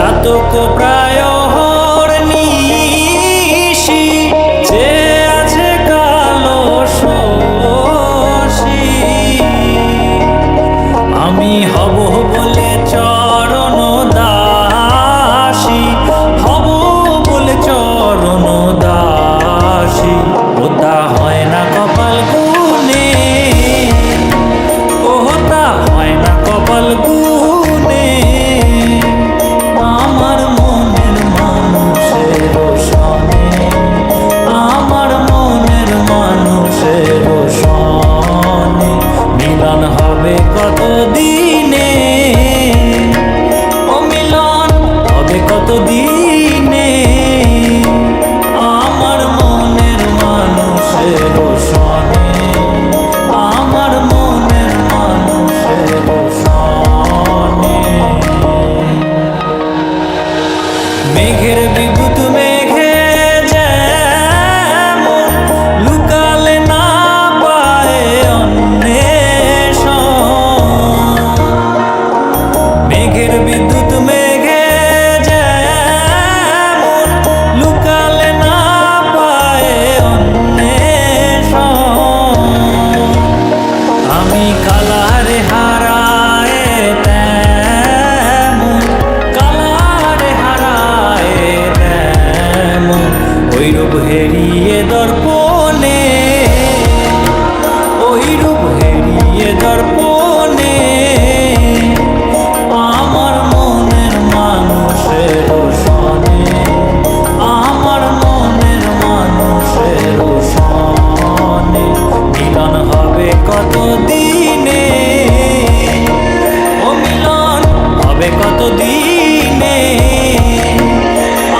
চাতক প্রায় নিশি যে আছে কালো শশী আমি হব বলে চরণ দাসী হব বলে চরণ দাসী ওটা হয় না কপাল গুনে ওটা হয় না কপাল গুনে আমার মনের মানুষের সনে আমার মনের মানুষের সনে মিলন হবে কত দিনে ও মিলন হবে কত দিনে আমার মনের মানুষের সনে আমার মনের মানুষের সনে মেঘের বিদ্যুৎ মেঘে যেমন লুকালে না পায় অন্বেষণ মেঘের বিদ্যুৎ মেঘে যেমন লুকালে না পায় অন্বেষণ আমি কালারে হারায় তেমন কালারে হারায় তেমন ওই রূপ হেরিয়ে দর্পণে ওই রূপ হেরিয়ে দর্পণে আমার মনের মানুষের সনে আমার মনের মানুষের সনে মিলন হবে কত দিনে ও মিলন হবে কত দিনে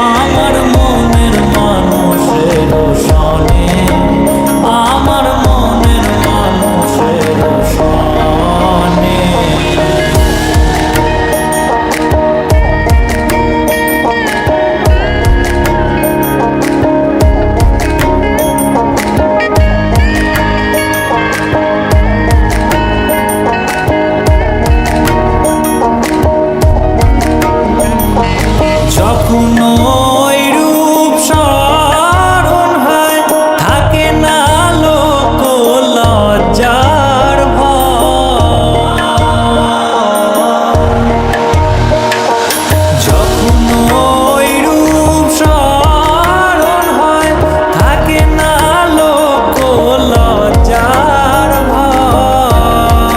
আমার মনের মানুষের সনে আমার মনের মানুষের সনে যখন ওই রূপ স্মরণ হয় থাকে না লোক লজ্জার ভয় যখন ওই রূপ স্মরণ হয় থাকে না লোক লজ্জার ভয়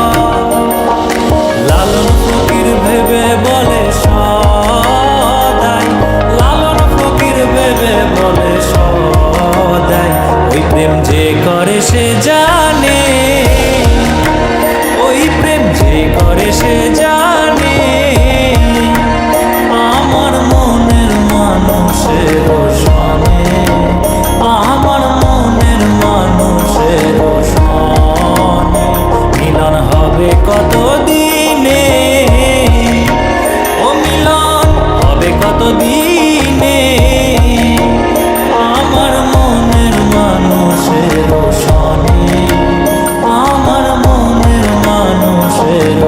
লালন ফকির ভেবে বলে সদাই লালন ফকির ভেবে বলে সদাই ওই প্রেম যে করে সে জানে ওই প্রেম যে করে সে জানে আমার মনের মানুষের সনে আমার মনের মানুষের সনে মিলন হবে কত দিনে ও মিলন হবে কত দিনে আমার মনের মানুষের সনে আমার মনের মানুষের